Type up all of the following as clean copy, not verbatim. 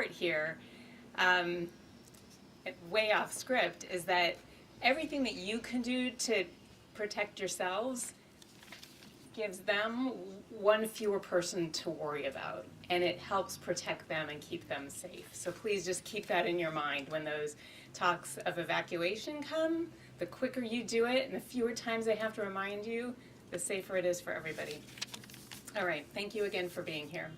part here, way off script, is that everything that you can do to protect yourselves gives them one fewer person to worry about, and it helps protect them and keep them safe. So please just keep that in your mind when those talks of evacuation come. The quicker you do it and the fewer times they have to remind you, the safer it is for everybody. All right, thank you again for being here.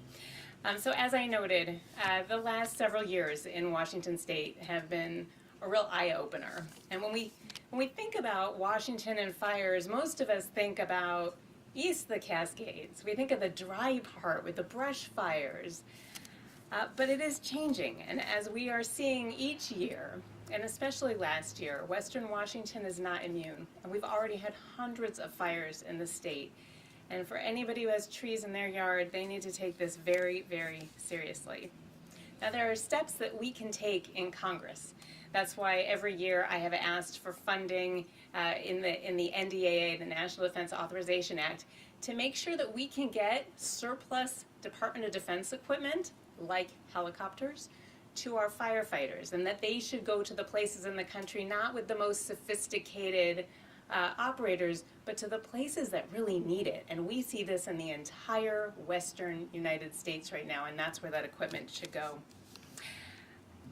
So as I noted, the last several years in Washington State have been a real eye-opener. And when we think about Washington and fires, most of us think about east of the Cascades. We think of the dry part with the brush fires. But it is changing, and as we are seeing each year, and especially last year, Western Washington is not immune. And we've already had hundreds of fires in the state. And for anybody who has trees in their yard, they need to take this very, very seriously. Now, there are steps that we can take in Congress. That's why every year I have asked for funding in the NDAA, the National Defense Authorization Act, to make sure that we can get surplus Department of Defense equipment, like helicopters, to our firefighters, and that they should go to the places in the country not with the most sophisticated operators, but to the places that really need it. And we see this in the entire western United States right now, and that's where that equipment should go.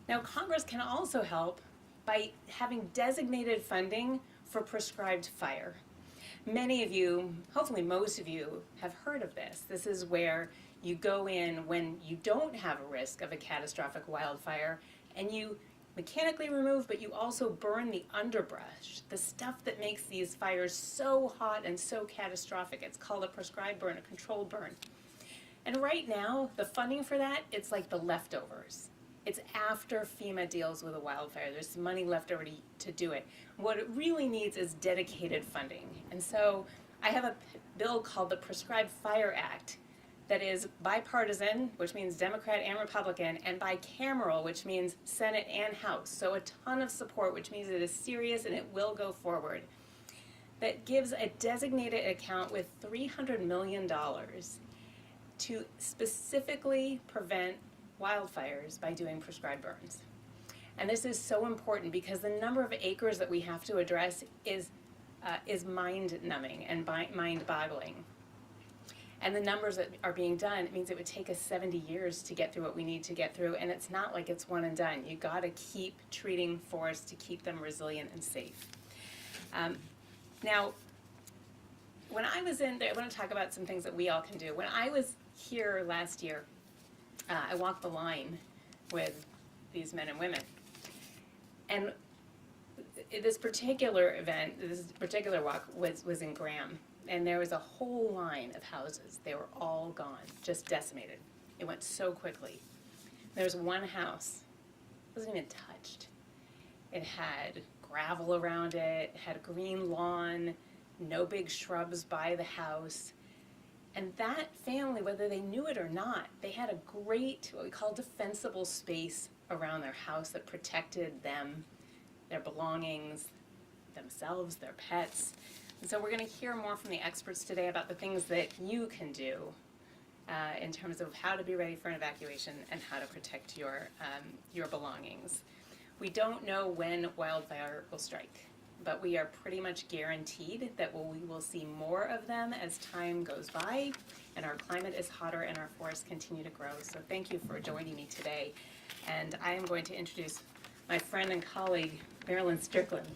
Now, Congress can also help by having designated funding for prescribed fire. Many of you, hopefully most of you, have heard of this. This is where you go in when you don't have a risk of a catastrophic wildfire, and you mechanically remove, but you also burn the underbrush, the stuff that makes these fires so hot and so catastrophic. It's called a prescribed burn, a controlled burn. And right now, the funding for that, it's like the leftovers. It's after FEMA deals with a wildfire. There's some money left over to do it. What it really needs is dedicated funding. And so I have a bill called the Prescribed Fire Act that is bipartisan, which means Democrat and Republican, and bicameral, which means Senate and House. So a ton of support, which means it is serious and it will go forward. That gives a designated account with $300 million to specifically prevent wildfires by doing prescribed burns. And this is so important because the number of acres that we have to address is mind-numbing and mind-boggling. And the numbers that are being done, it means it would take us 70 years to get through what we need to get through, and it's not like it's one and done. You gotta keep treating forests to keep them resilient and safe. Now, when I was in there, I wanna talk about some things that we all can do. When I was here last year, I walked the line with these men and women. And this particular event, this particular walk was in Graham. And there was a whole line of houses. They were all gone, just decimated. It went so quickly. There was one house, it wasn't even touched. It had gravel around it, had a green lawn, no big shrubs by the house. And that family, whether they knew it or not, they had a great, what we call defensible space around their house that protected them, their belongings, themselves, their pets. And so we're going to hear more from the experts today about the things that you can do in terms of how to be ready for an evacuation and how to protect your belongings. We don't know when wildfire will strike, but we are pretty much guaranteed that we will see more of them as time goes by and our climate is hotter and our forests continue to grow. So thank you for joining me today. And I am going to introduce my friend and colleague, Marilyn Strickland.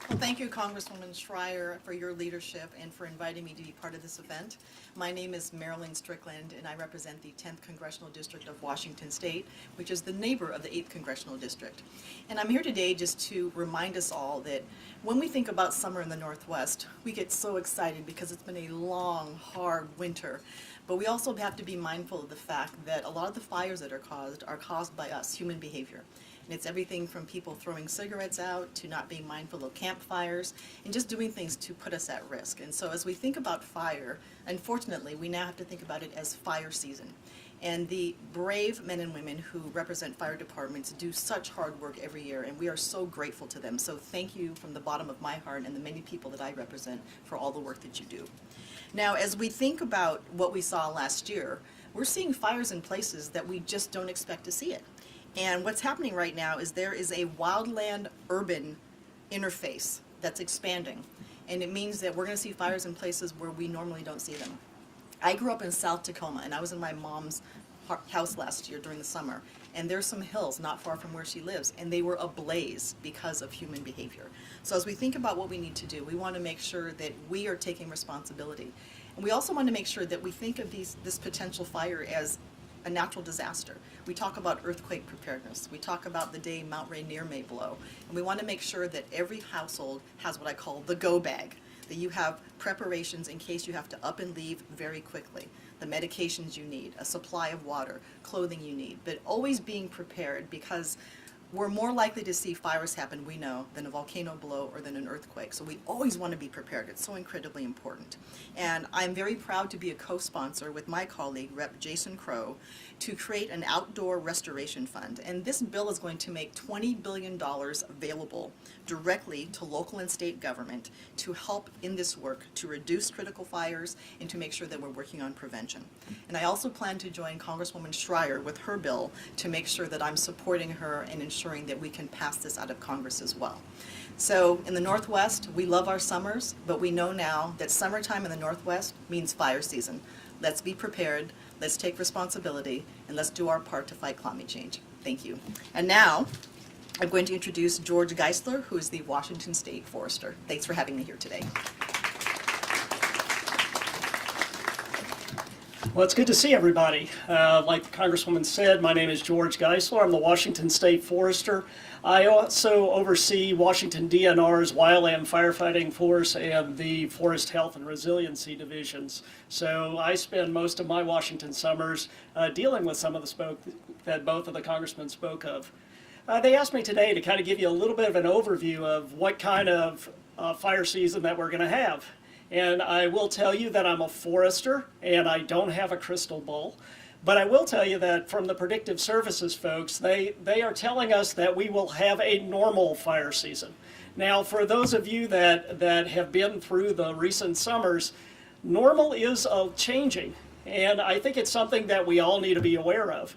Well, thank you, Congresswoman Schreier, for your leadership and for inviting me to be part of this event. My name is Marilyn Strickland, and I represent the 10th Congressional District of Washington State, which is the neighbor of the 8th Congressional District. And I'm here today just to remind us all that when we think about summer in the Northwest, we get so excited because it's been a long, hard winter. But we also have to be mindful of the fact that a lot of the fires that are caused by us, human behavior. And it's everything from people throwing cigarettes out to not being mindful of campfires and just doing things to put us at risk. And so as we think about fire, unfortunately, we now have to think about it as fire season. And the brave men and women who represent fire departments do such hard work every year, and we are so grateful to them. So thank you from the bottom of my heart and the many people that I represent for all the work that you do. Now, as we think about what we saw last year, we're seeing fires in places that we just don't expect to see it. And what's happening right now is there is a wildland-urban interface that's expanding. And it means that we're going to see fires in places where we normally don't see them. I grew up in South Tacoma, and I was in my mom's house last year during the summer. And there's some hills not far from where she lives, and they were ablaze because of human behavior. So as we think about what we need to do, we want to make sure that we are taking responsibility. And we also want to make sure that we think of this potential fire as a natural disaster. We talk about earthquake preparedness. We talk about the day Mount Rainier may blow. And we want to make sure that every household has what I call the go bag, that you have preparations in case you have to up and leave very quickly, the medications you need, a supply of water, clothing you need, but always being prepared, because we're more likely to see fires happen, we know, than a volcano blow or than an earthquake. So we always want to be prepared. It's so incredibly important. And I'm very proud to be a co-sponsor with my colleague, Rep. Jason Crow, to create an outdoor restoration fund. And this bill is going to make $20 billion available directly to local and state government to help in this work to reduce critical fires and to make sure that we're working on prevention. And I also plan to join Congresswoman Schreier with her bill to make sure that I'm supporting her and ensuring that we can pass this out of Congress as well. So in the Northwest, we love our summers, but we know now that summertime in the Northwest means fire season. Let's be prepared, let's take responsibility, and let's do our part to fight climate change. Thank you. And now, I'm going to introduce George Geisler, who is the Washington State Forester. Thanks for having me here today. Well, it's good to see everybody. Like the Congresswoman said, my name is George Geisler. I'm the Washington State Forester. I also oversee Washington DNR's Wildland Firefighting Force and the Forest Health and Resiliency Divisions. So I spend most of my Washington summers dealing with some of the smoke that both of the congressmen spoke of. They asked me today to kind of give you a little bit of an overview of what kind of fire season that we're going to have. And I will tell you that I'm a forester and I don't have a crystal ball. But I will tell you that from the Predictive Services folks, they are telling us that we will have a normal fire season. Now, for those of you that have been through the recent summers, normal is changing. And I think it's something that we all need to be aware of.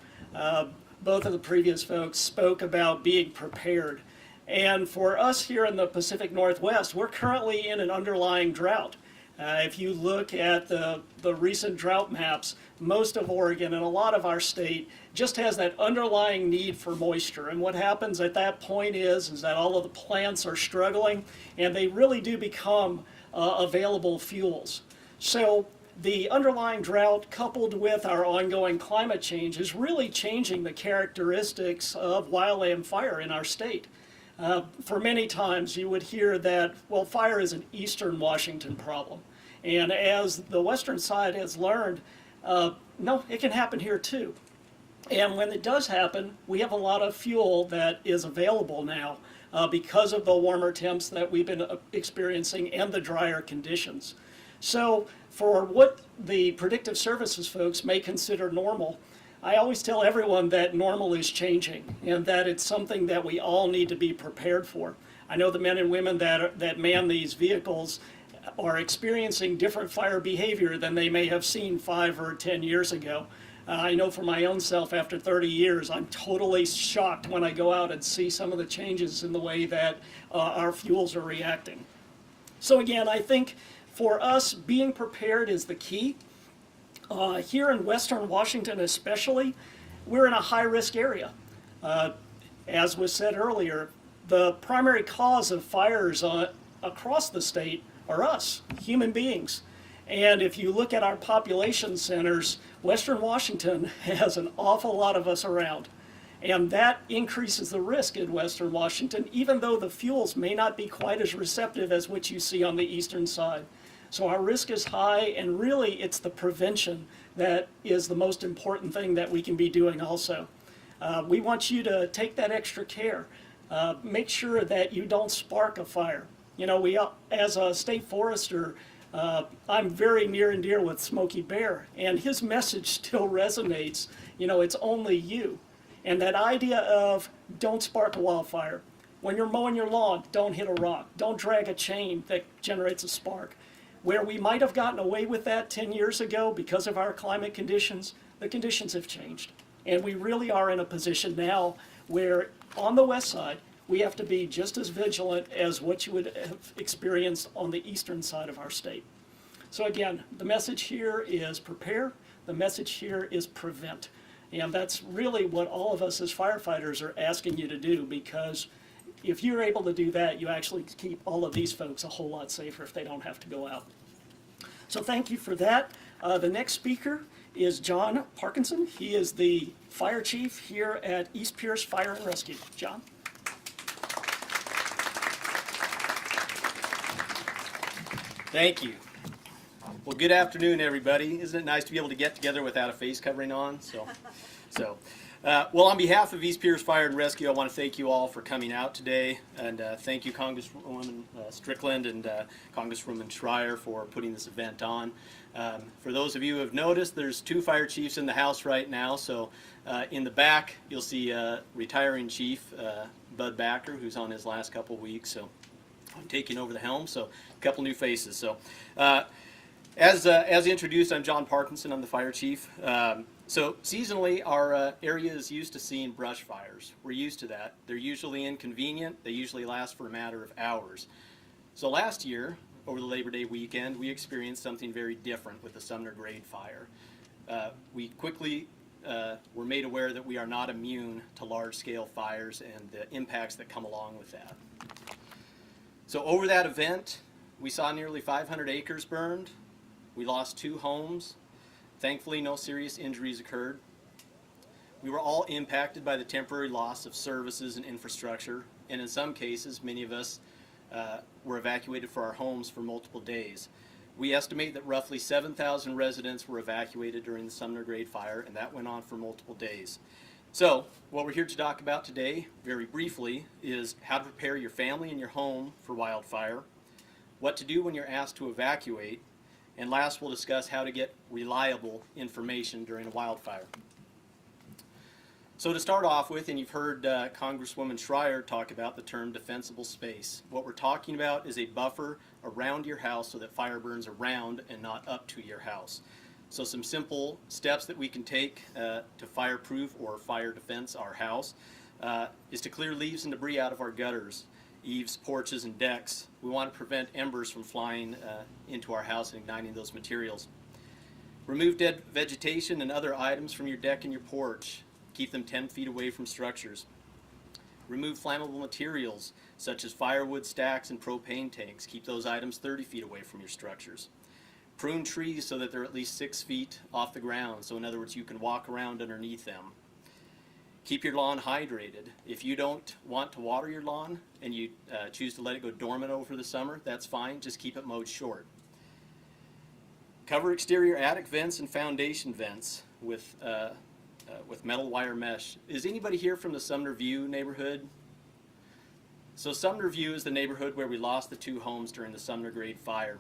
Both of the previous folks spoke about being prepared. And for us here in the Pacific Northwest, we're currently in an underlying drought. If you look at the recent drought maps, most of Oregon and a lot of our state just has that underlying need for moisture. And what happens at that point is that all of the plants are struggling and they really do become available fuels. So the underlying drought coupled with our ongoing climate change is really changing the characteristics of wildland fire in our state. For many times you would hear that, well, fire is an eastern Washington problem. And as the western side has learned, no, it can happen here too. And when it does happen, we have a lot of fuel that is available now because of the warmer temps that we've been experiencing and the drier conditions. So for what the Predictive Services folks may consider normal, I always tell everyone that normal is changing and that it's something that we all need to be prepared for. I know the men and women that man these vehicles are experiencing different fire behavior than they may have seen 5 or 10 years ago. I know for my own self, after 30 years, I'm totally shocked when I go out and see some of the changes in the way that our fuels are reacting. So again, I think for us, being prepared is the key. Here in Western Washington especially, we're in a high-risk area. As was said earlier, the primary cause of fires across the state are us, human beings. And if you look at our population centers, Western Washington has an awful lot of us around. And that increases the risk in Western Washington, even though the fuels may not be quite as receptive as what you see on the eastern side. So our risk is high, and really it's the prevention that is the most important thing that we can be doing also. We want you to take that extra care. Make sure that you don't spark a fire. You know, as a state forester, I'm very near and dear with Smokey Bear, and his message still resonates. You know, it's only you. And that idea of don't spark a wildfire. When you're mowing your lawn, don't hit a rock. Don't drag a chain that generates a spark. Where we might have gotten away with that 10 years ago because of our climate conditions, the conditions have changed. And we really are in a position now where on the west side, we have to be just as vigilant as what you would have experienced on the eastern side of our state. So again, the message here is prepare. The message here is prevent. And that's really what all of us as firefighters are asking you to do, because if you're able to do that, you actually keep all of these folks a whole lot safer if they don't have to go out. So thank you for that. The next speaker is John Parkinson. He is the fire chief here at East Pierce Fire and Rescue. John? Thank you. Well, good afternoon, everybody. Isn't it nice to be able to get together without a face covering on? Well, on behalf of East Pierce Fire and Rescue, I want to thank you all for coming out today, and thank you, Congresswoman Strickland and Congresswoman Schreier, for putting this event on. For those of you who have noticed, there's 2 fire chiefs in the house right now. So in the back, you'll see retiring Chief Bud Backer, who's on his last couple weeks. So I'm taking over the helm. So a couple new faces. So as introduced, I'm John Parkinson. I'm the fire chief. So seasonally, our area is used to seeing brush fires. We're used to that. They're usually inconvenient. They usually last for a matter of hours. So last year, over the Labor Day weekend, we experienced something very different with the Sumner Grade fire. We quickly were made aware that we are not immune to large-scale fires and the impacts that come along with that. So over that event, we saw nearly 500 acres burned. We lost 2 homes. Thankfully, no serious injuries occurred. We were all impacted by the temporary loss of services and infrastructure, and in some cases, many of us were evacuated for our homes for multiple days. We estimate that roughly 7,000 residents were evacuated during the Sumner Grade fire, and that went on for multiple days. So, what we're here to talk about today, very briefly, is how to prepare your family and your home for wildfire, what to do when you're asked to evacuate, and last we'll discuss how to get reliable information during a wildfire. So to start off with, and you've heard Congresswoman Schreier talk about the term defensible space. What we're talking about is a buffer around your house so that fire burns around and not up to your house. So some simple steps that we can take to fireproof or fire defense our house is to clear leaves and debris out of our gutters, eaves, porches, and decks. We want to prevent embers from flying into our house and igniting those materials. Remove dead vegetation and other items from your deck and your porch. Keep them 10 feet away from structures. Remove flammable materials such as firewood stacks and propane tanks. Keep those items 30 feet away from your structures. Prune trees so that they're at least 6 feet off the ground. So in other words, you can walk around underneath them. Keep your lawn hydrated. If you don't want to water your lawn and you choose to let it go dormant over the summer, that's fine. Just keep it mowed short. Cover exterior attic vents and foundation vents with metal wire mesh. Is anybody here from the Sumner View neighborhood? So Sumner View is the neighborhood where we lost the 2 homes during the Sumner Grade fire.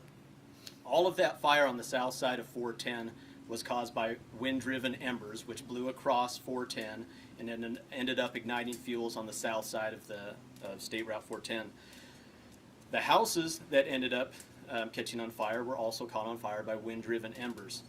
All of that fire on the south side of 410 was caused by wind-driven embers, which blew across 410 and then ended up igniting fuels on the south side of State Route 410. The houses that ended up catching on fire were also caught on fire by wind-driven embers.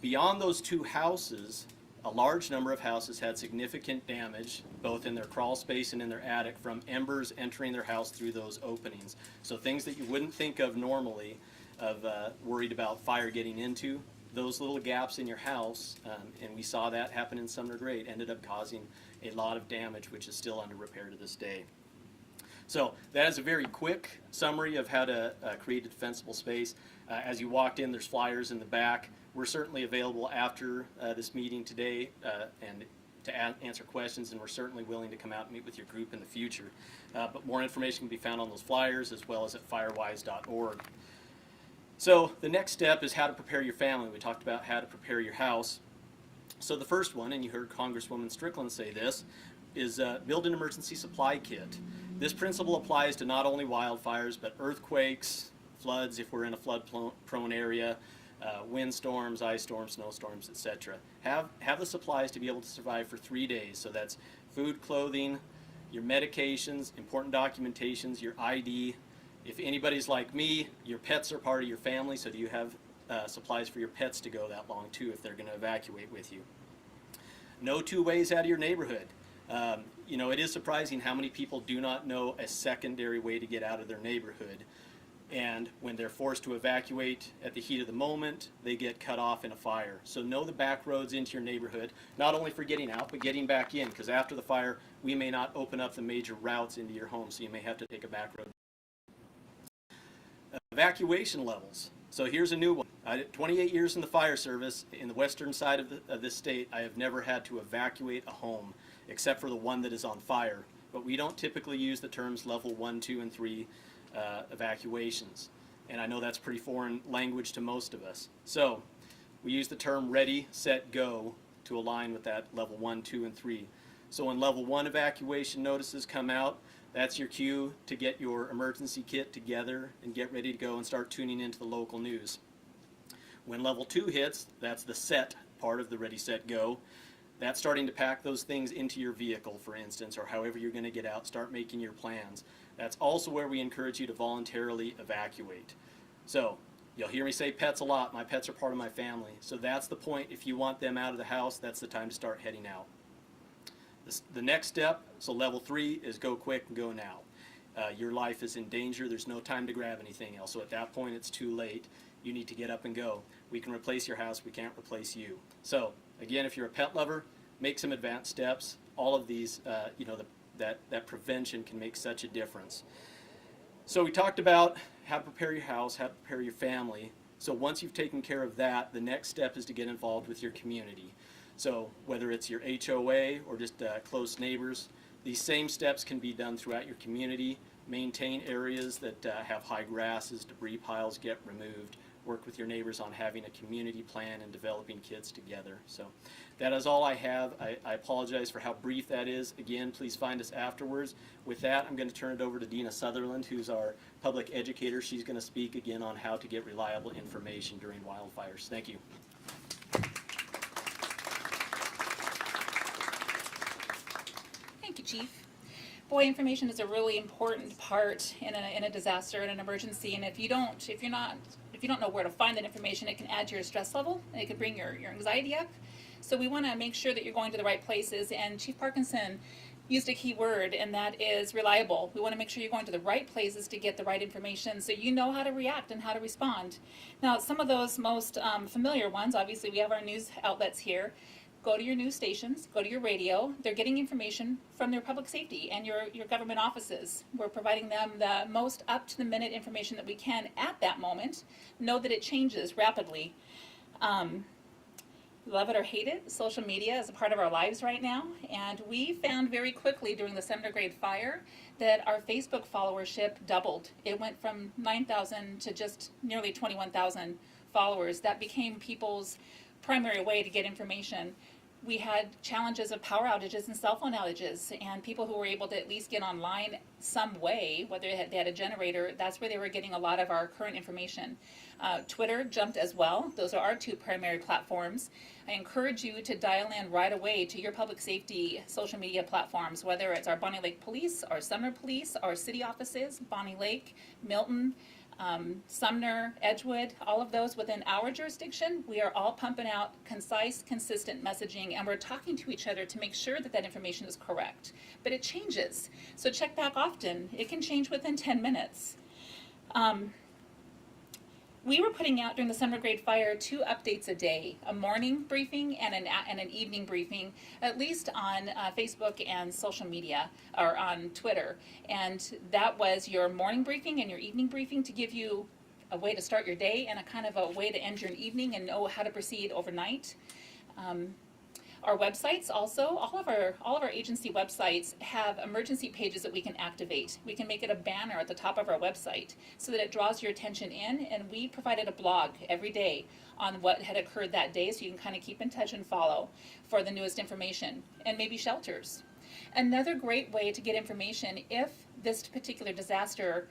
Beyond those 2 houses, a large number of houses had significant damage, both in their crawl space and in their attic, from embers entering their house through those openings. So things that you wouldn't think of normally, of worried about fire getting into, those little gaps in your house, and we saw that happen in Sumner Grade, ended up causing a lot of damage, which is still under repair to this day. So that is a very quick summary of how to create a defensible space. As you walked in, there's flyers in the back. We're certainly available after this meeting today and to answer questions, and we're certainly willing to come out and meet with your group in the future. But more information can be found on those flyers as well as at firewise.org. So the next step is how to prepare your family. We talked about how to prepare your house. So the first one, and you heard Congresswoman Strickland say this, is build an emergency supply kit. This principle applies to not only wildfires, but earthquakes, floods if we're in a flood-prone area, windstorms, ice storms, snowstorms, etc. Have the supplies to be able to survive for 3 days. So that's food, clothing, your medications, important documentations, your ID, If anybody's like me, your pets are part of your family, so do you have supplies for your pets to go that long too if they're going to evacuate with you? No two ways out of your neighborhood. You know, it is surprising how many people do not know a secondary way to get out of their neighborhood. And when they're forced to evacuate at the heat of the moment, they get cut off in a fire. So know the back roads into your neighborhood, not only for getting out, but getting back in, because after the fire, we may not open up the major routes into your home, so you may have to take a back road. Evacuation levels. So here's a new one. 28 years in the fire service, in the western side of this state, I have never had to evacuate a home, except for the one that is on fire. But we don't typically use the terms level 1, 2, and 3 evacuations. And I know that's pretty foreign language to most of us. So we use the term ready, set, go to align with that level 1, 2, and 3. So when level 1 evacuation notices come out, that's your cue to get your emergency kit together and get ready to go and start tuning into the local news. When level 2 hits, that's the set part of the ready, set, go. That's starting to pack those things into your vehicle, for instance, or however you're going to get out, start making your plans. That's also where we encourage you to voluntarily evacuate. So you'll hear me say pets a lot. My pets are part of my family. So that's the point. If you want them out of the house, that's the time to start heading out. The next step, so level 3, is go quick and go now. Your life is in danger. There's no time to grab anything else. So at that point, it's too late. You need to get up and go. We can replace your house. We can't replace you. So again, if you're a pet lover, make some advanced steps. All of these, you know, that prevention can make such a difference. So we talked about how to prepare your house, how to prepare your family. So once you've taken care of that, the next step is to get involved with your community. So whether it's your HOA or just close neighbors, these same steps can be done throughout your community. Maintain areas that have high grasses, debris piles get removed. Work with your neighbors on having a community plan and developing kids together. So that is all I have. I apologize for how brief that is. Again, please find us afterwards. With that, I'm going to turn it over to Dina Sutherland, who's our public educator. She's going to speak again on how to get reliable information during wildfires. Thank you. Thank you, Chief. Boy, information is a really important part in a disaster, in an emergency, and if you don't know where to find that information, it can add to your stress level, and it can bring your anxiety up. So we want to make sure that you're going to the right places, and Chief Parkinson used a key word, and that is reliable. We want to make sure you're going to the right places to get the right information so you know how to react and how to respond. Now, some of those most familiar ones, obviously we have our news outlets here. Go to your news stations, go to your radio. They're getting information from their public safety and your government offices. We're providing them the most up-to-the-minute information that we can at that moment. Know that it changes rapidly. Love it or hate it, social media is a part of our lives right now. And we found very quickly during the Sumner Grade fire that our Facebook followership doubled. It went from 9,000 to just nearly 21,000 followers. That became people's primary way to get information. We had challenges of power outages and cell phone outages, and people who were able to at least get online some way, whether they had a generator, that's where they were getting a lot of our current information. Twitter jumped as well. Those are our two primary platforms. I encourage you to dial in right away to your public safety social media platforms, whether it's our Bonnie Lake Police, our Sumner Police, our city offices, Bonnie Lake, Milton, Sumner, Edgewood, all of those within our jurisdiction. We are all pumping out concise, consistent messaging, and we're talking to each other to make sure that that information is correct. But it changes, so check back often. It can change within 10 minutes. We were putting out during the Summer Grade fire 2 updates a day, a morning briefing and an evening briefing, at least on Facebook and social media, or on Twitter. And that was your morning briefing and your evening briefing to give you a way to start your day and a kind of a way to end your evening and know how to proceed overnight. Our websites also, all of our agency websites have emergency pages that we can activate. We can make it a banner at the top of our website so that it draws your attention in, and we provided a blog every day on what had occurred that day so you can kind of keep in touch and follow for the newest information, and maybe shelters. Another great way to get information if this particular disaster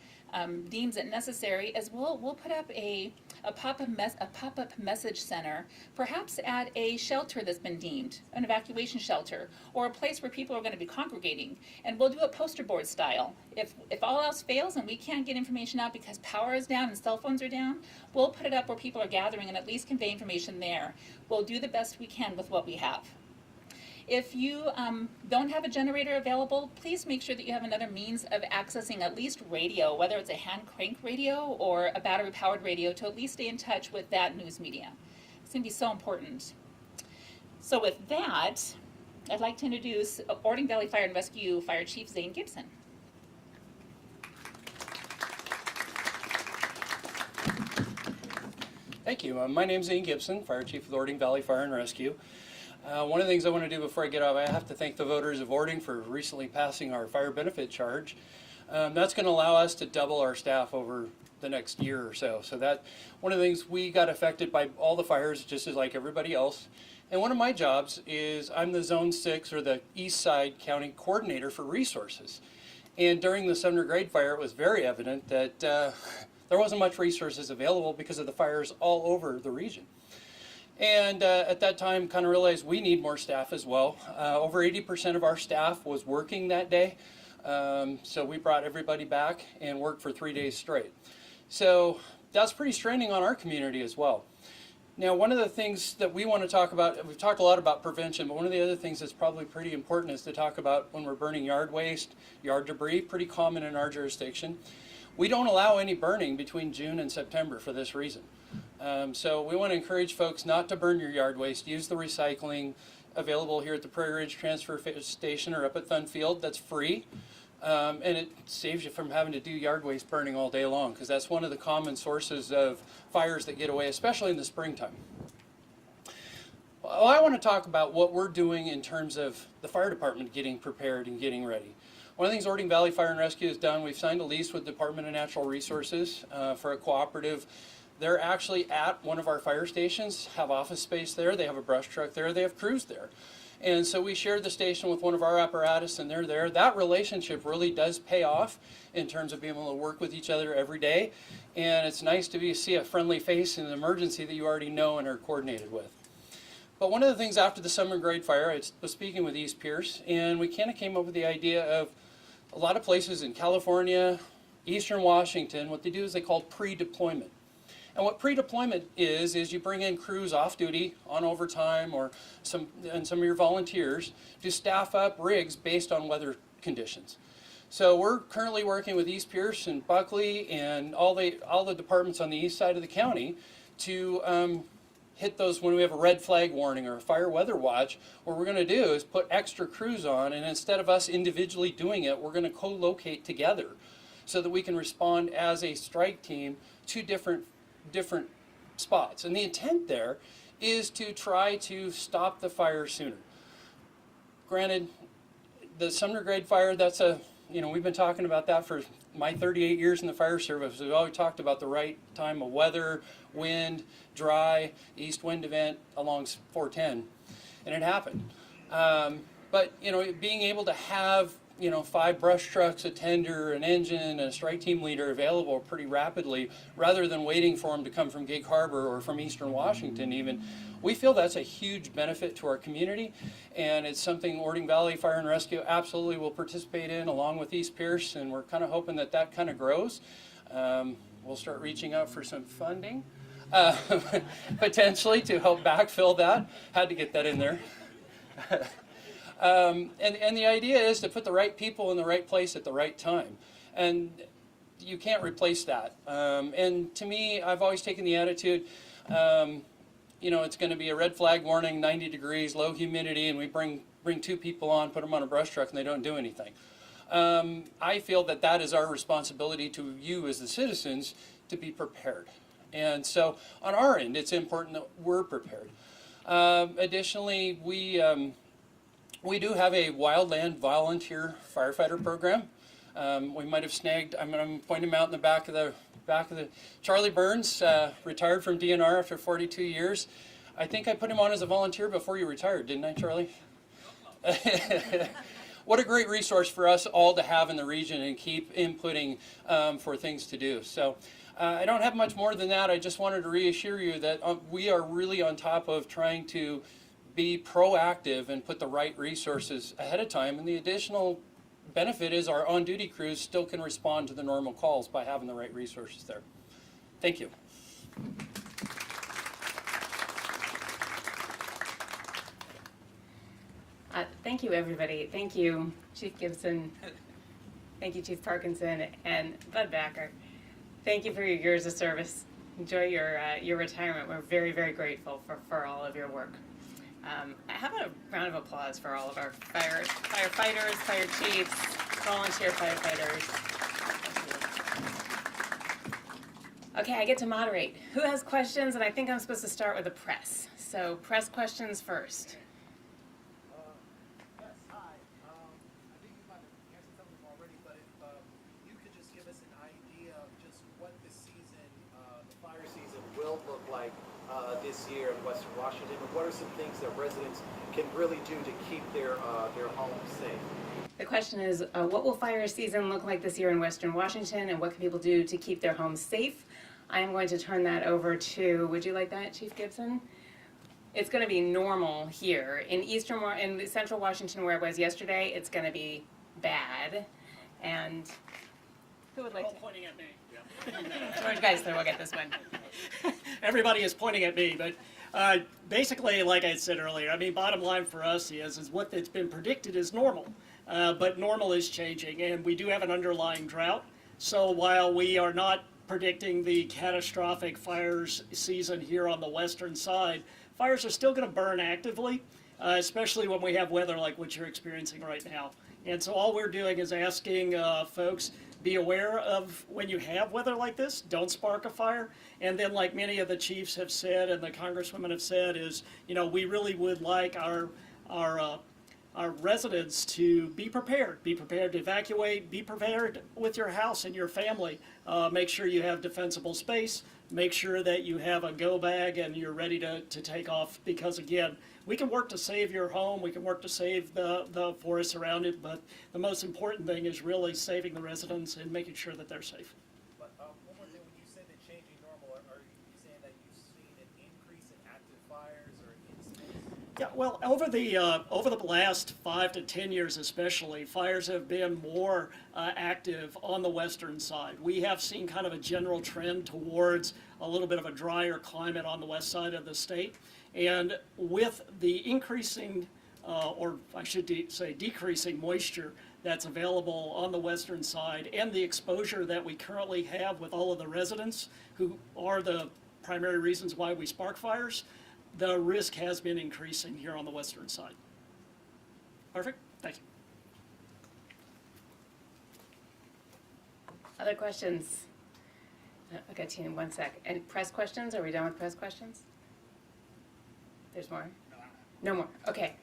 deems it necessary is we'll put up a a pop-up message center, perhaps at a shelter that's been deemed, an evacuation shelter, or a place where people are going to be congregating. And we'll do it poster board style. If all else fails and we can't get information out because power is down and cell phones are down, we'll put it up where people are gathering and at least convey information there. We'll do the best we can with what we have. If you don't have a generator available, please make sure that you have another means of accessing at least radio, whether it's a hand crank radio or a battery powered radio, to at least stay in touch with that news media. It's going to be so important. So with that, I'd like to introduce Ording Valley Fire and Rescue Fire Chief Zane Gibson. Thank you. My name is Zane Gibson, Fire Chief of Ording Valley Fire and Rescue. One of the things I want to do before I get off, I have to thank the voters of Ording for recently passing our fire benefit charge. That's going to allow us to double our staff over the next year or so. So that one of the things, we got affected by all the fires just as like everybody else. And one of my jobs is I'm the Zone 6 or the East Side County Coordinator for Resources. And during the Sumner Grade fire, it was very evident that there wasn't much resources available because of the fires all over the region. And at that time, kind of realized we need more staff as well. Over 80% of our staff was working that day. So we brought everybody back and worked for 3 days straight. So that's pretty straining on our community as well. Now, one of the things that we want to talk about, we've talked a lot about prevention, but one of the other things that's probably pretty important is to talk about when we're burning yard waste, yard debris, pretty common in our jurisdiction. We don't allow any burning between June and September for this reason. So we want to encourage folks not to burn your yard waste. Use the recycling available here at the Prairie Ridge Transfer Station or up at Thunfield. That's free. And it saves you from having to do yard waste burning all day long, because that's one of the common sources of fires that get away, especially in the springtime. Well, I want to talk about what we're doing in terms of the fire department getting prepared and getting ready. One of the things Ording Valley Fire and Rescue has done, we've signed a lease with Department of Natural Resources for a cooperative. They're actually at one of our fire stations, have office space there, they have a brush truck there, they have crews there. And so we shared the station with one of our apparatus and they're there. That relationship really does pay off in terms of being able to work with each other every day. And it's nice to see a friendly face in an emergency that you already know and are coordinated with. But one of the things after the Summer Grade fire, I was speaking with East Pierce, and we kind of came up with the idea of a lot of places in California, Eastern Washington, what they do is they call pre-deployment. And what pre-deployment is you bring in crews off duty on overtime or some of your volunteers to staff up rigs based on weather conditions. So we're currently working with East Pierce and Buckley and all the departments on the east side of the county to hit those when we have a red flag warning or a fire weather watch. What we're going to do is put extra crews on, and instead of us individually doing it, we're going to co-locate together so that we can respond as a strike team to different spots. And the intent there is to try to stop the fire sooner. Granted, the Sumner Grade fire, that's we've been talking about that for my 38 years in the fire service. We've always talked about the right time of weather, wind, dry, east wind event along 410, and it happened. But being able to have 5 brush trucks, a tender, an engine, and a strike team leader available pretty rapidly, rather than waiting for them to come from Gig Harbor or from Eastern Washington even, we feel that's a huge benefit to our community, and it's something Ording Valley Fire and Rescue absolutely will participate in along with East Pierce, and we're kind of hoping that that kind of grows. We'll start reaching out for some funding, potentially, to help backfill that. Had to get that in there. And the idea is to put the right people in the right place at the right time. And you can't replace that. And to me, I've always taken the attitude, it's going to be a red flag warning, 90 degrees, low humidity, and we bring 2 people on, put them on a brush truck, and they don't do anything. I feel that that is our responsibility to you as the citizens to be prepared. And so on our end, it's important that we're prepared. Additionally, we do have a wildland volunteer firefighter program. We might have snagged, I'm going to point him out in the back of the Charlie Burns, retired from DNR after 42 years. I think I put him on as a volunteer before you retired, didn't I, Charlie? What a great resource for us all to have in the region and keep inputting for things to do. So I don't have much more than that. I just wanted to reassure you that we are really on top of trying to be proactive and put the right resources ahead of time. And the additional benefit is our on-duty crews still can respond to the normal calls by having the right resources there. Thank you. Thank you, everybody. Thank you, Chief Gibson. Thank you, Chief Parkinson and Bud Backer. Thank you for your years of service. Enjoy your retirement. We're very, very grateful for all of your work. Have a round of applause for all of our firefighters, fire chiefs, volunteer firefighters. Okay, I get to moderate. Who has questions? And I think I'm supposed to start with the press. So press questions first. Yes, hi. I think you might have answered some of them already, but if you could just give us an idea of just what the season, the fire season will look like this year in Western Washington, and what are some things that residents can really do to keep their homes safe? The question is, what will fire season look like this year in Western Washington, and what can people do to keep their homes safe? I am going to turn that over to, would you like that, Chief Gibson? It's going to be normal here. In Central Washington, where I was yesterday, it's going to be bad. And who would like All to? pointing at me. George Geisler will get this one. Everybody is pointing at me, but basically, like I said earlier, I mean, bottom line for us is what that's been predicted is normal. But normal is changing, and we do have an underlying drought. So while we are not predicting the catastrophic fires season here on the western side, fires are still going to burn actively, especially when we have weather like what you're experiencing right now. And so all we're doing is asking folks, be aware of when you have weather like this, don't spark a fire. And then, like many of the chiefs have said and the congresswomen have said, is, you know, we really would like our residents to be prepared to evacuate, be prepared with your house and your family. Make sure you have defensible space, make sure that you have a go bag and you're ready to take off, because again, we can work to save your home, we can work to save the forest around it, but the most important thing is really saving the residents and making sure that they're safe. But one more thing, when you said that changing normal, are you saying that you've seen an increase in active fires or incidents? Yeah, well, over the last 5 to 10 years especially, fires have been more active on the western side. We have seen kind of a general trend towards a little bit of a drier climate on the west side of the state. And with the increasing, or I should say decreasing moisture that's available on the western side, and the exposure that we currently have with all of the residents who are the primary reasons why we spark fires, the risk has been increasing here on the western side. Perfect, thank you. Other questions? I'll get to you in 1 sec. And press questions? Are we done with press questions? There's more? No more. Okay.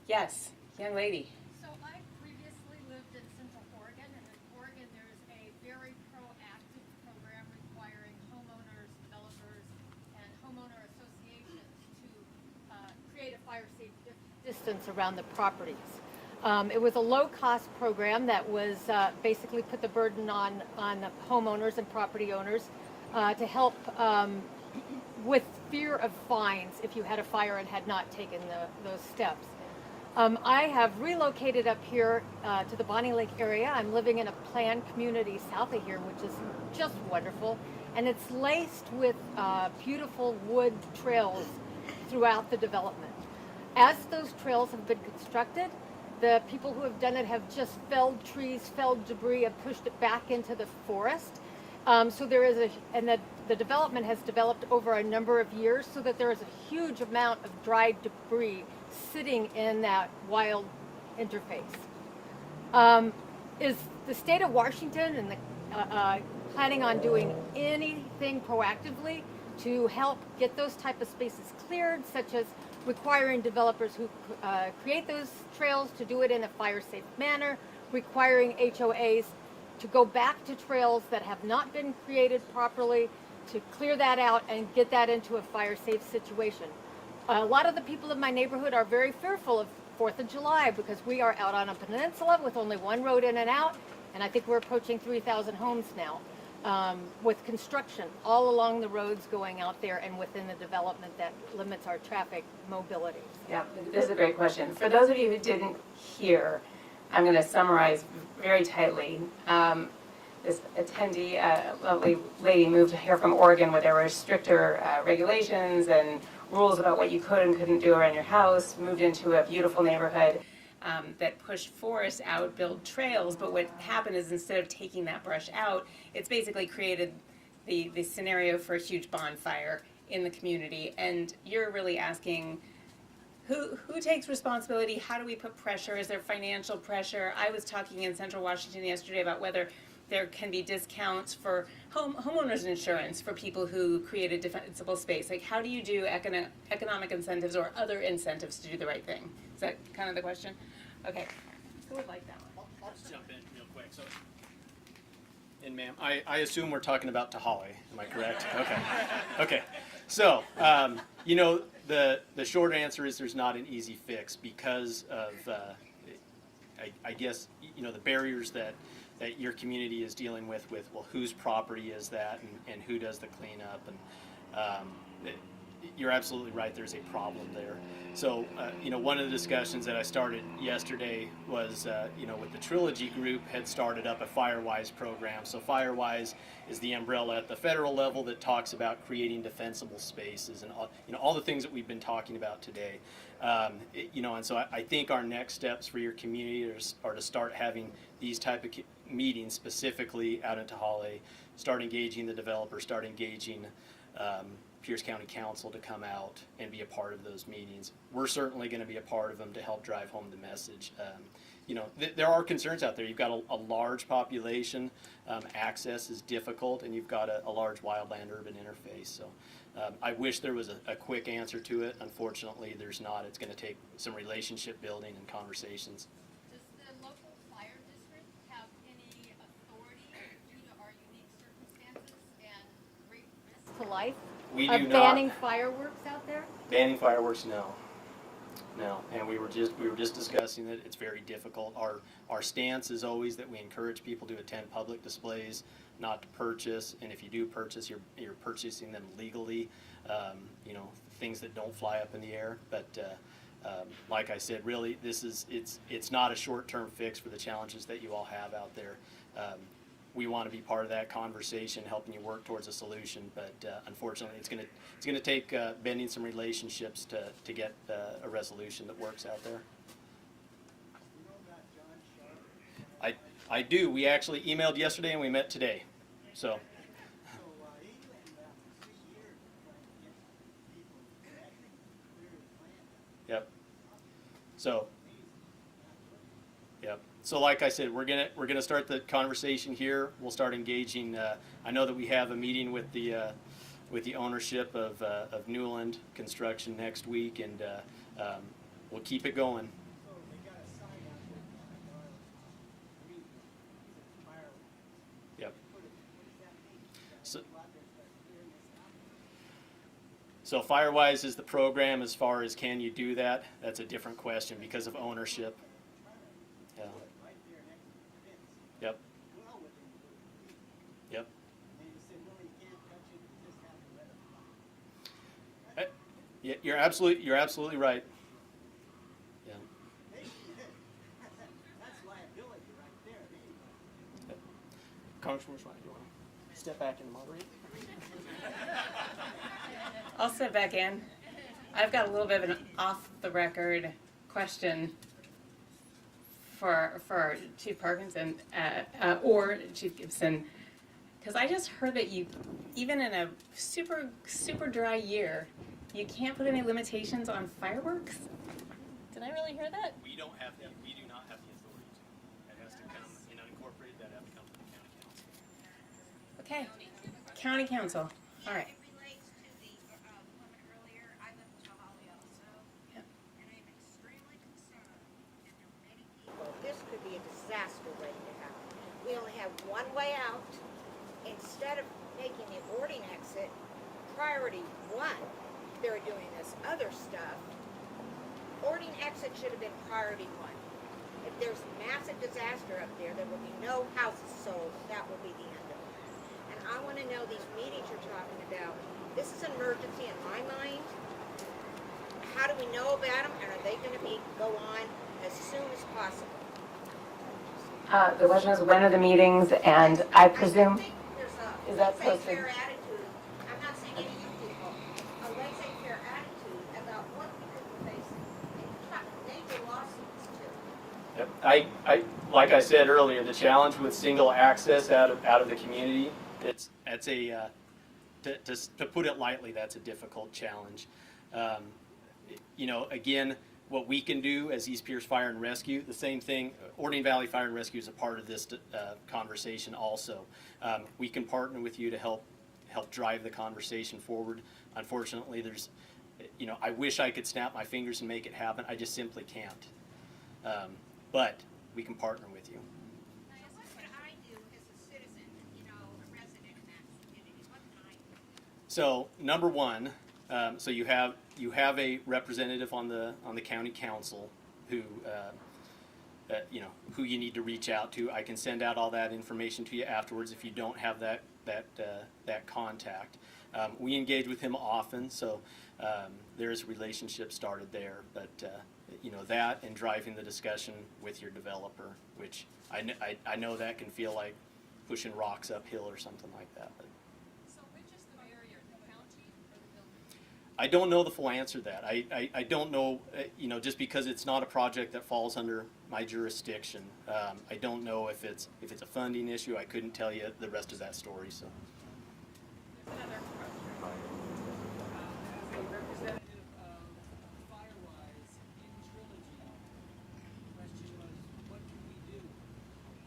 Yes, young lady. So I previously lived in Central Oregon, and in Oregon there's a very proactive program requiring homeowners, developers, and homeowner associations to create a fire-safe distance around the properties. It was a low-cost program that was basically put the burden on the homeowners and property owners to help with fear of fines if you had a fire and had not taken those steps. I have relocated up here to the Bonnie Lake area. I'm living in a planned community south of here, which is just wonderful. And it's laced with beautiful wood trails throughout the development. As those trails have been constructed, the people who have done it have just felled trees, felled debris, and pushed it back into the forest. So there is the development has developed over a number of years, so that there is a huge amount of dried debris sitting in that wild interface. Is the state of Washington and planning on doing anything proactively to help get those type of spaces cleared, such as requiring developers who create those trails to do it in a fire-safe manner, requiring HOAs to go back to trails that have not been created properly, to clear that out and get that into a fire-safe situation. A lot of the people in my neighborhood are very fearful of 4th of July because we are out on a peninsula with only one road in and out, and I think we're approaching 3,000 homes now. with construction all along the roads going out there and within the development that limits our traffic mobility. Yeah, this is a great question. For those of you who didn't hear, I'm going to summarize very tightly. This attendee, a lovely lady, moved here from Oregon where there were stricter regulations and rules about what you could and couldn't do around your house, moved into a beautiful neighborhood that pushed forests out, built trails, but what happened is instead of taking that brush out, it's basically created the scenario for a huge bonfire in the community. And you're really asking, who takes responsibility? How do we put pressure? Is there financial pressure? I was talking in Central Washington yesterday about whether there can be discounts for homeowners insurance for people who create a defensible space. Like, how do you do economic incentives or other incentives to do the right thing? Is that kind of the question? Okay. Who would like that one? I'll just jump in real quick. So, and ma'am, I assume we're talking about Tahali. Am I correct? Okay. Okay. So, you know, the short answer is there's not an easy fix because of, I guess, you know, the barriers that your community is dealing with, well, whose property is that and who does the cleanup, and you're absolutely right, there's a problem there. So, you know, one of the discussions that I started yesterday was, you know, with the Trilogy Group had started up a FireWise program. So FireWise is the umbrella at the federal level that talks about creating defensible spaces and all, you know, all the things that we've been talking about today. You know, and so I think our next steps for your community are to start having these type of meetings specifically out in Tahali, start engaging the developers, start engaging Pierce County Council to come out and be a part of those meetings. We're certainly going to be a part of them to help drive home the message. You know, there are concerns out there. You've got a large population, access is difficult, and you've got a large wildland-urban interface. So I wish there was a quick answer to it. Unfortunately, there's not. It's going to take some relationship building and conversations. Does the local fire district have any authority due to our unique circumstances and great risk to life We of do banning not. fireworks out there? Banning fireworks, no. No, and we were just discussing that it's very difficult. Our stance is always that we encourage people to attend public displays, not to purchase, and if you do purchase, you're purchasing them legally. You know, things that don't fly up in the air. But like I said, really, it's not a short-term fix for the challenges that you all have out there. We want to be part of that conversation, helping you work towards a solution. But unfortunately, it's gonna take bending some relationships to get a resolution that works out there. I do. We actually emailed yesterday and we met today. So. Yep. So. Yep. So like I said, we're gonna start the conversation here. We'll start engaging. I know that we have a meeting with the ownership of Newland Construction next week, and we'll keep it going. Yep. So FireWise is the program. As far as can you do that, that's a different question because of ownership. Yeah. Yep. Yep. Yeah, you're absolutely right. Yeah. Yep. Congresswoman Schwein, you want to step back and moderate? I'll step back in. I've got a little bit of an off-the-record question for Chief Parkinson or Chief Gibson, because I just heard that you, even in a super dry year, you can't put any limitations on fireworks. Did I really hear that? We do not have the authority to. That has to come, you know, incorporated, that have to come from the county council. Okay. County Council. All right. It relates to the woman earlier. I live in Tahali also, Yep. and I'm extremely concerned. And there are many people. This could be a disaster waiting to happen. We only have one way out. Instead of making the boarding exit priority one, they're doing this other stuff. Boarding exit should have been priority one. If there's massive disaster up there will be no houses sold. That will be the end of it. And I want to know these meetings you're talking about. This is an emergency in my mind. How do we know about them, and are they going to go on as soon as possible? The question is, when are the meetings? And I presume, I think there's a is that laissez-faire posted? attitude. I'm not saying any of you people. A laissez-faire attitude about what people are facing. And you got major lawsuits too. Yep. Like I said earlier, the challenge with single access out of the community, that's a to put it lightly, that's a difficult challenge. You know, again, what we can do as East Pierce Fire and Rescue, the same thing. Orting Valley Fire and Rescue is a part of this conversation also. We can partner with you to help drive the conversation forward. Unfortunately, there's, you know, I wish I could snap my fingers and make it happen. I just simply can't. But we can partner with you. Now, what can I do as a citizen, you know, a resident in that community? What can I do? So number one, so you have a representative on the county council who you know, who you need to reach out to. I can send out all that information to you afterwards if you don't have that contact. We engage with him often, so there is a relationship started there. But you know, that and driving the discussion with your developer, which I know that can feel like pushing rocks uphill or something like that. But So which is the barrier, the county or the building? I don't know the full answer to that. I don't know, you know, just because it's not a project that falls under my jurisdiction. I don't know if it's a funding issue. I couldn't tell you the rest of that story. So. There's another question. As a representative of Firewise in Trilogy, the question was, what can we do?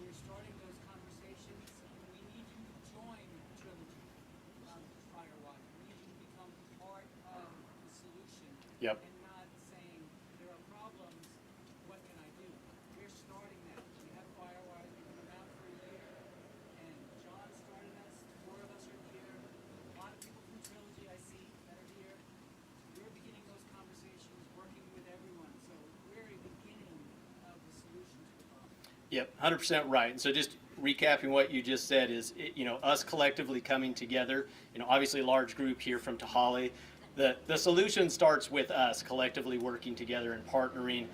We're starting those conversations. We need you to join Trilogy, Firewise. We need you to become part of the solution. Yep. And not saying, there are problems, what can I do? We're starting that. We have Firewise, we've been around for a year, and John started us, 4 of us are here. A lot of people from Trilogy I see that are here. We're beginning those conversations, working with everyone, so we're a beginning of the solution to the problem. Yep, 100% right. And so just recapping what you just said is, you know, us collectively coming together, you know, obviously a large group here from Tahali. The solution starts with us collectively working together and partnering,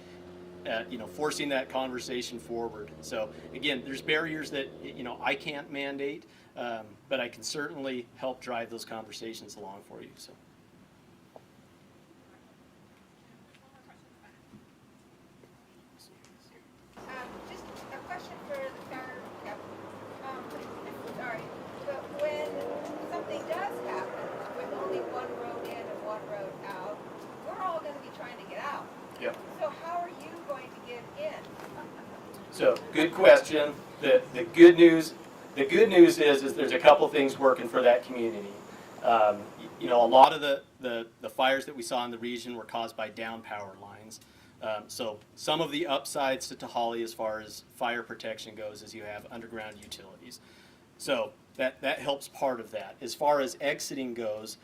you know, forcing that conversation forward. So again, there's barriers that, you know, I can't mandate, but I can certainly help drive those conversations along for you. So. Just a question for the fire, sorry, but when something does happen with only one road in and one road out, we're all gonna be trying to get out. Yep. So how are you going to get in? So good question. The good news is there's a couple things working for that community. You know, a lot of the fires that we saw in the region were caused by down power lines. So some of the upsides to Tahali as far as fire protection goes is you have underground utilities. So that helps part of that. As far as exiting goes,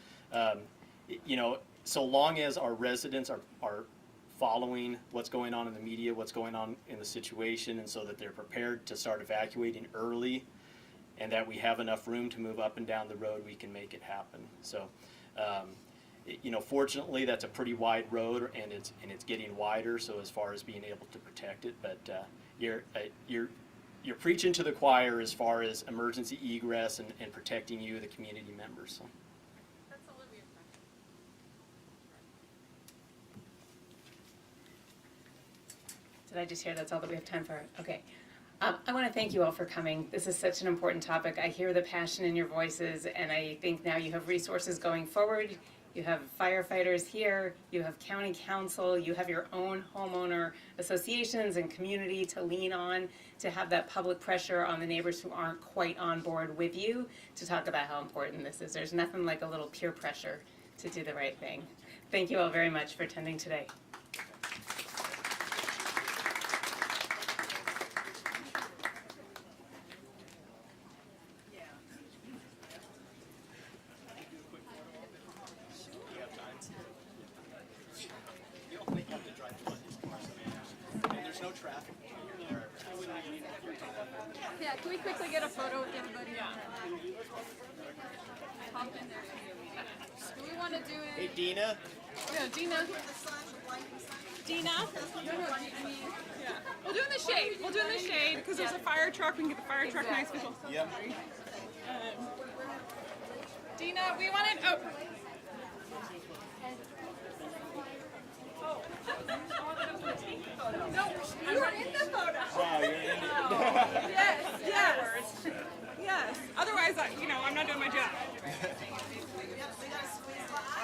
you know, so long as our residents are following what's going on in the media, what's going on in the situation, and so that they're prepared to start evacuating early, and that we have enough room to move up and down the road, we can make it happen. So, you know, fortunately, that's a pretty wide road, and it's getting wider. So as far as being able to protect it, but you're preaching to the choir as far as emergency egress and protecting you, the community members. So. That's Olivia's question. Did I just hear that's all that we have time for? Okay. I want to thank you all for coming. This is such an important topic. I hear the passion in your voices, and I think now you have resources going forward. You have firefighters here, you have county council, you have your own homeowner associations and community to lean on, to have that public pressure on the neighbors who aren't quite on board with you to talk about how important this is. There's nothing like a little peer pressure to do the right thing. Thank you all very much for attending today. Yeah, can we quickly get a photo with everybody? Yeah. Do we want to do it? Hey, Dina. No, Dina. Dina? Yeah. We'll do it in the shade. We'll do it in the shade because there's a fire truck. We can get the fire truck nice visual. Yep. Dina, we wanted. Oh. No, you were in the photo. Wow, you're in it. Yes, yes. Yes. Otherwise, I'm not doing my job.